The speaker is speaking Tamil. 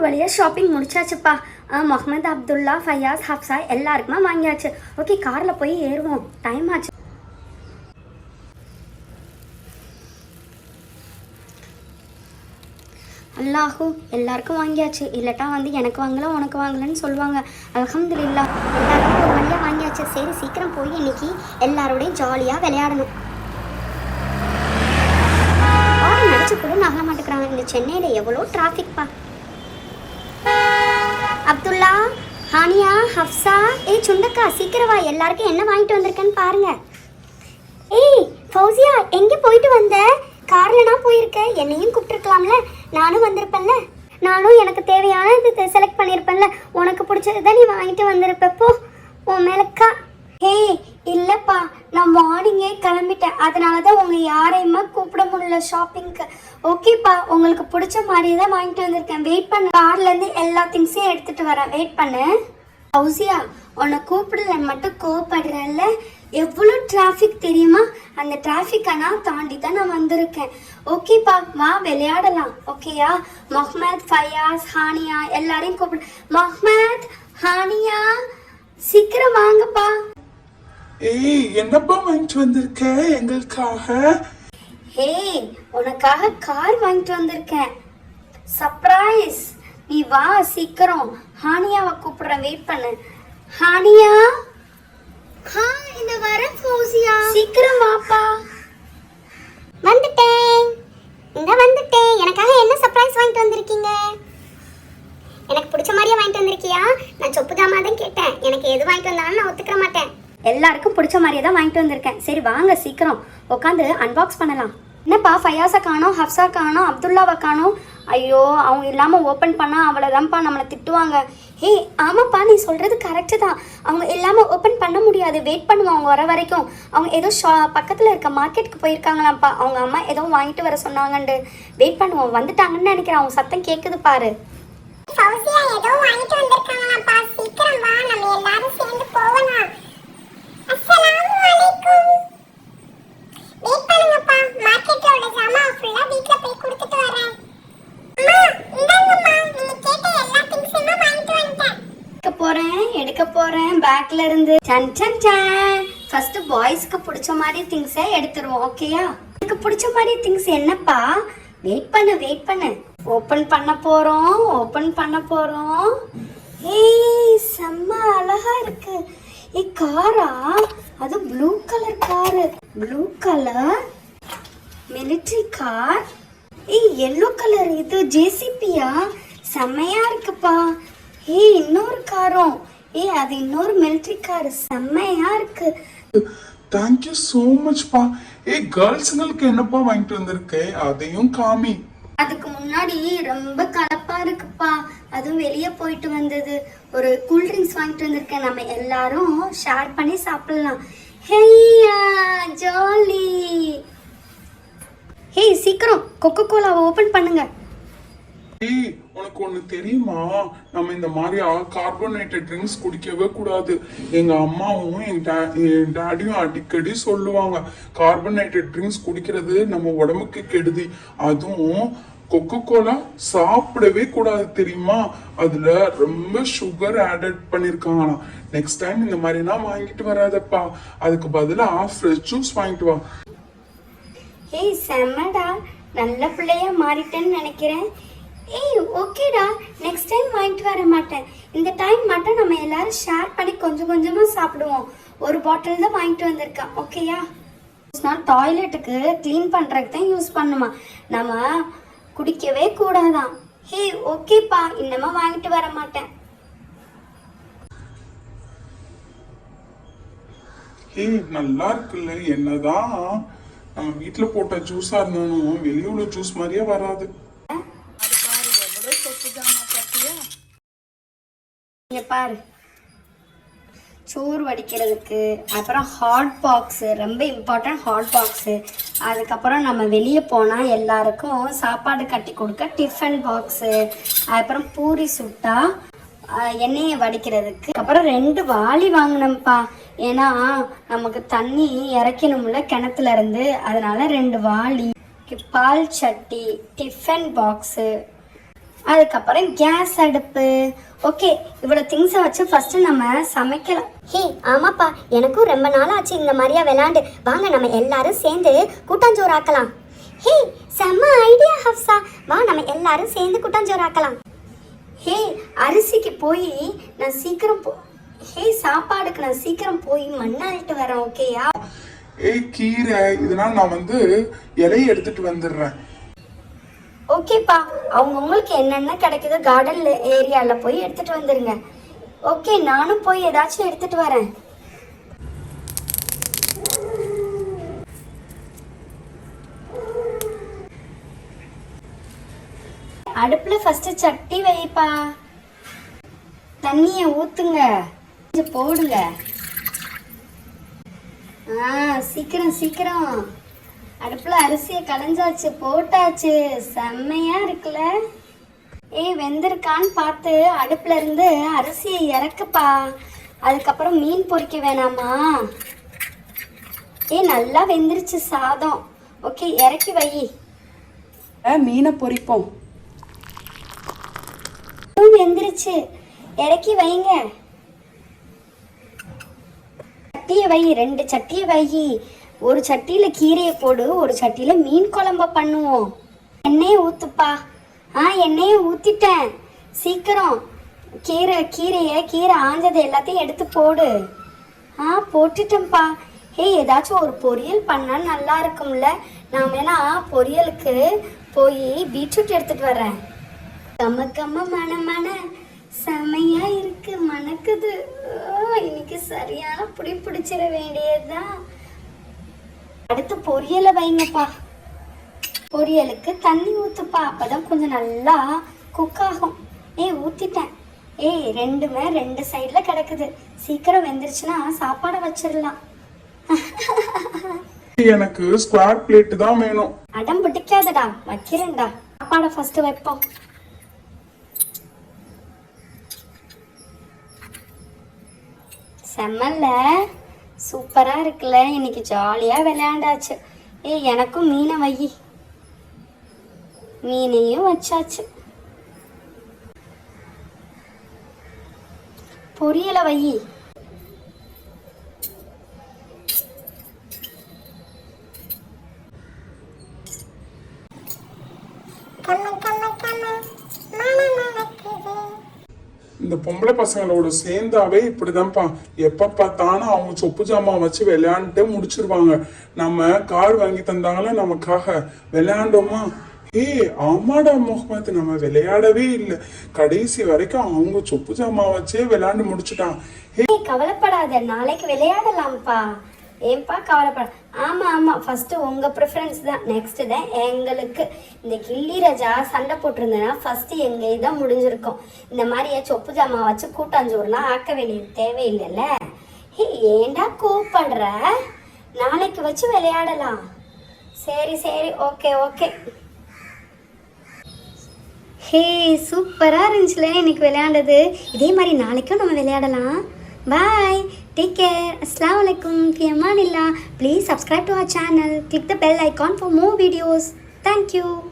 வழியாக ஷாப்பிங் முடிச்சாச்சுப்பா. முகமது, அப்துல்லா, ஃபையாஸ், ஹப்சா எல்லாருக்குமே வாங்கியாச்சு. ஓகே, காரில் போய் ஏறுவோம், டைம் ஆச்சு. அல்லாஹூ, எல்லாருக்கும் வாங்கியாச்சு. இல்லட்டா எனக்கு வாங்கல உனக்கு வாங்கலன்னு சொல்லுவாங்க. அல்ஹம்துலில்லாஹ், எல்லாருக்கும் ஒரு வழியாக வாங்கியாச்சு. சரி, சீக்கிரம் போய் இன்னைக்கு எல்லாரோடையும் ஜாலியாக விளையாடணும். நினச்சி கூட நகல மாட்டேங்கிறாங்க. இந்த சென்னையில் எவ்வளோ டிராஃபிக்ப்பா. அப்துல்லா, ஹானியா, ஹப்சா, சுண்டக்கா, சீக்கிரம் வா. எல்லாருக்கும் என்ன வாங்கிட்டு வந்திருக்கேன்னு பாருங்க. ஃபௌசியா, எங்கே போயிட்டு வந்த? காரில் நான் போயிருக்கேன், என்னையும் கூப்பிட்டுருக்கலாம்ல, நானும் வந்திருப்பேன்ல. நானும் எனக்கு தேவையான இது செலக்ட் பண்ணியிருப்பேன்ல. உனக்கு பிடிச்சது தான் நீ வாங்கிட்டு வந்திருப்பப்போ உன் மேலக்கா. இல்லைப்பா, நான் மார்னிங்கே கிளம்பிட்டேன், அதனால தான் உங்கள் யாரையுமே கூப்பிட முடியல ஷாப்பிங்க்கு. ஓகேப்பா, உங்களுக்கு பிடிச்ச மாதிரியே தான் வாங்கிட்டு வந்திருக்கேன். வெயிட் பண்ணு, கார்லேருந்து எல்லா திங்ஸையும் எடுத்துகிட்டு வரேன், வெயிட் பண்ணு. ஃபௌசியா, உன்னை கூப்பிடல மட்டும் கோவப்படுறல்ல. எவ்வளோ டிராஃபிக் தெரியுமா? அந்த டிராஃபிக்கை நான் தாண்டி தான் நான் வந்திருக்கேன். ஓகேப்பா, வா விளையாடலாம். ஓகேயா? முகமது, ஃபையாஸ், ஹானியா எல்லாரையும் கூப்பிடு. முகமது, ஹானியா, சீக்கிரம் வாங்கப்பா. என்னப்பா வாங்கிட்டு வந்திருக்க எங்களுக்காக? உனக்காக கார் வாங்கிட்டு வந்திருக்கேன், சர்ப்ரைஸ். நீ வா சீக்கிரம். ஹானியாவை கூப்பிடுறேன், வெயிட் பண்ணு. ஹானியா, இந்த வரேன். ஃபௌசியா, சீக்கிரம் வாப்பா. வந்துட்டேன். எனக்காக என்ன சர்ப்ரைஸ் வாங்கிட்டு வந்திருக்கீங்க? எனக்கு பிடிச்ச மாதிரியே வாங்கிட்டு வந்திருக்கியா? நான் சொப்பு ஜாமா தான் கேட்டேன். எனக்கு எது வாங்கிட்டு வந்தாலும் நான் ஒத்துக்க மாட்டேன். எல்லாருக்கும் பிடிச்ச மாதிரியே தான் வாங்கிட்டு வந்திருக்கேன். சரி வாங்க, சீக்கிரம் உட்காந்து அன்பாக்ஸ் பண்ணலாம். என்னப்பா, ஃபையாஸை காணோம், ஹப்சா காணோம், அப்துல்லாவை காணோம். ஐயோ, அவங்க இல்லாமல் ஓப்பன் பண்ணால் அவ்வளோதான்ப்பா நம்மளை திட்டுவாங்க. ஆமாப்பா, நீ சொல்கிறது கரெக்டு தான். அவங்க இல்லாமல் ஓப்பன் பண்ண முடியாது. வெயிட் பண்ணுவோம் அவங்க வர வரைக்கும். அவங்க ஏதோ பக்கத்தில் இருக்க மார்க்கெட்டுக்கு போயிருக்காங்களாம்ப்பா. அவங்க அம்மா ஏதோ வாங்கிட்டு வர சொன்னாங்கண்டு. வெயிட் பண்ணுவோம், வந்துட்டாங்கன்னு நினைக்கிறேன். அவங்க சத்தம் கேட்குது பாரு. எடுக்க போறேன் பேக்ல இருந்து. ஃபர்ஸ்ட் பாய்ஸ்க்கு பிடிச்ச மாதிரி திங்ஸை எடுத்துருவோம். ஓகேயா? எனக்கு பிடிச்ச மாதிரி திங்ஸ் என்னப்பா? வெயிட் பண்ணு. ஓபன் பண்ண போறோம். செம்ம அழகா இருக்கு. காரா? அது blue colour car. Blue colour military car. Yellow colour இது ஜேசிபியா? செம்மையா இருக்குப்பா. இன்னொரு காரும். அது இன்னொரு மிலிட்டரி கார். செம்மையா இருக்கு. தேங்க் யூ சோ மச் பா. கேர்ள்ஸ்ங்களுக்கு என்னப்பா வாங்கிட்டு வந்திருக்க? அதையும் காமி. அதுக்கு முன்னாடி ரொம்ப கலப்பா இருக்குப்பா, அதுவும் வெளியே போயிட்டு வந்தது. ஒரு கூல் ட்ரிங்க்ஸ் வாங்கிட்டு வந்திருக்கேன், நம்ம எல்லாரும் ஷேர் பண்ணி சாப்பிடலாம். ஹேய்யா ஜாலி. சீக்கிரம் கொக்கோ கோலாவை ஓபன் பண்ணுங்க. உனக்கு ஒண்ணு தெரியுமா? நம்ம இந்த மாதிரி கார்பனேட்டட் ட்ரிங்க்ஸ் குடிக்கவே கூடாது. எங்க அம்மாவும் என் டாடியும் அடிக்கடி சொல்லுவாங்க, கார்பனேட்டட் ட்ரிங்க்ஸ் குடிக்கிறது நம்ம உடம்புக்கு கெடுதி. அதுவும் கொக்கோ கோலா சாப்பிடவே கூடாது தெரியுமா? அதுல ரொம்ப சுகர் ஆடட் பண்ணிருக்காங்களாம். நெக்ஸ்ட் டைம் இந்த மாதிரினா வாங்கிட்டு வராதப்பா. அதுக்கு பதிலா ஃப்ரெஷ் ஜூஸ் வாங்கிட்டு வா. செம்மடா, நல்ல பிள்ளையா மாறிட்டேன்னு நினைக்கிறேன். ஓகேடா, நெக்ஸ்ட் டைம் வாங்கிட்டு வர மாட்டேன். இந்த டைம் மட்டும் நம்ம எல்லாரும் ஷேர் பண்ணி கொஞ்சம் கொஞ்சமா சாப்பிடுவோம். ஒரு பாட்டில் தான் வாங்கிட்டு வந்திருக்கேன். ஓகேயா? டாய்லெட்டுக்கு கிளீன் பண்றதுக்கு தான் யூஸ் பண்ணுமா, நம்ம குடிக்கவே கூடாதான். ஓகேப்பா, இன்னமா வாங்கிட்டு வர மாட்டேன். நல்லா இருக்குல்ல? என்னதான் நம்ம வீட்டுல போட்ட ஜூஸா இருந்தாலும் வெளியே உள்ள ஜூஸ் மாதிரியே வராது. பாரு, சோறு வடிக்கிறதுக்கு, அப்புறம் ஹாட் பாக்ஸு, ரொம்ப இம்பார்ட்டன்ட் ஹாட் பாக்ஸு. அதுக்கப்புறம் நம்ம வெளியே போனால் எல்லாருக்கும் சாப்பாடு கட்டி கொடுக்க டிஃபன் பாக்ஸு, அப்புறம் பூரி சுட்டா எண்ணெயை வடிக்கிறதுக்கு. அப்புறம் 2 வாளி வாங்கினோம்ப்பா, ஏன்னா நமக்கு தண்ணி இறக்கணும்ல கிணத்துல இருந்து, அதனால 2 வாளி, பால் சட்டி, டிஃபன் பாக்ஸு, அதுக்கப்புறம் கேஸ் அடுப்பு. ஓகே, இவ்வளோ திங்ஸை வச்சு ஃபஸ்ட்டு நம்ம சமைக்கலாம். ஹே ஆமாப்பா, எனக்கும் ரொம்ப நாள் ஆச்சு இந்த மாதிரியா விளையாண்டு. வாங்க நம்ம எல்லாரும் சேர்ந்து கூட்டாஞ்சோறு ஆக்கலாம். ஹே செம்ம ஐடியா ஹப்சா, வா நம்ம எல்லாரும் சேர்ந்து கூட்டாஞ்சோறு ஆக்கலாம். ஹே அரிசிக்கு போய் நான் சீக்கிரம் சாப்பாடுக்கு நான் சீக்கிரம் போய் மண்ணாயிட்டு வரேன். ஓகேயா? கீரை இதெல்லாம் நான் இலையை எடுத்துட்டு வந்துடுறேன். ஓகேப்பா, உங்களுக்கு என்னென்ன கிடைக்குதோ கார்டன் ஏரியாவில் போய் எடுத்துட்டு வந்துருங்க. ஓகே, நானும் போய் ஏதாச்சும் எடுத்துட்டு வரேன். அடுப்புல ஃபர்ஸ்ட் சட்டி வைப்பா, தண்ணியை ஊத்துங்க, கொஞ்சம் போடுங்க. சீக்கிரம் சீக்கிரம். அடுப்புல அரிசியை களைஞ்சாச்சு, போட்டாச்சு. செம்மையா இருக்குல்ல? வெந்திருக்கான்னு பார்த்து அடுப்புல இருந்து அரிசியை இறக்குப்பா. அதுக்கப்புறம் மீன் பொரிக்க வேணாமா? நல்லா வெந்துருச்சு சாதம். ஓகே, இறக்கி வை. மீனை பொரிப்போம். வெந்துருச்சு, இறக்கி வைங்க. சட்டியை வை, 2 சட்டியை வை. ஒரு சட்டியில கீரையை போடு, ஒரு சட்டியில மீன் குழம்ப பண்ணுவோம். எண்ணெயை ஊத்துப்பா. எண்ணெயை ஊத்திட்டேன். சீக்கிரம் கீரை ஆஞ்சது எல்லாத்தையும் எடுத்து போடு. போட்டுட்டேன்ப்பா. ஏதாச்சும் ஒரு பொரியல் பண்ணா நல்லா இருக்கும்ல? நான் வேணா பொரியலுக்கு போய் பீட்ரூட் எடுத்துட்டு வரேன். கம்ம மன செமையா இருக்கு, மணக்குது. இன்னைக்கு சரியான பிடிச்சிட வேண்டியதுதான். அடுத்து பொரியலை வைங்கப்பா. பொரியலுக்கு தண்ணி ஊத்துப்பா, அப்பதான் கொஞ்சம் நல்லா குக் ஆகும். ஊத்திட்டேன். ரெண்டுமே 2 சைட்ல கிடக்குது. சீக்கிரம் வெந்துருச்சுன்னா சாப்பாடை வச்சிடலாம். எனக்கு ஸ்கொயர் பிளேட் தான் வேணும். அடம் பிடிக்காதடா, வைக்கிறேன்டா. சாப்பாடை ஃபர்ஸ்ட் வைப்போம். செம்மல்ல, சூப்பரா இருக்குல்ல? இன்னைக்கு ஜாலியா விளையாண்டாச்சு. எனக்கும் மீனை வை. மீனையும் வச்சாச்சு. பொரியலை வை. இந்த பொம்பளை பசங்களோட சேர்ந்தாவே இப்படிதான்ப்பா. எப்ப பார்த்தாலும் அவங்க சொப்பு ஜாமான் வச்சு விளையாண்டுட்டு முடிச்சிருவாங்க. நம்ம கார் வாங்கி தந்தாங்களே நமக்காக, விளையாண்டோமா? ஆமாடா முகமது, நம்ம விளையாடவே இல்லை. கடைசி வரைக்கும் அவங்க சொப்பு ஜாமான் வச்சே விளையாண்டு முடிச்சுட்டான். கவலைப்படாத, நாளைக்கு விளையாடலாம்ப்பா. ஏன்பா கவலைப்பட? ஆமா ஃபர்ஸ்ட் உங்க ப்ரிஃபரன்ஸ் தான், நெக்ஸ்ட் தான் எங்களுக்கு. இந்த கிள்ளி ராஜா சண்டை போட்டிருந்தேன்னா ஃபர்ஸ்ட் எங்க இதான் முடிஞ்சிருக்கும். இந்த மாதிரியே சொப்பு ஜாமா வச்சு கூட்டாஞ்சோறுலாம் ஆக்க வேண்டியது தேவையில்லைல்ல. ஏண்டா கூப்பிடுற? நாளைக்கு வச்சு விளையாடலாம். சரி ஓகே. சூப்பரா இருந்துச்சுல இன்னைக்கு விளையாண்டது. இதே மாதிரி நாளைக்கும் நம்ம விளையாடலாம். Bye. Take care. Assalamualaikum. Fi amanillah. Please subscribe to our channel. Click the bell icon for more videos. Thank you.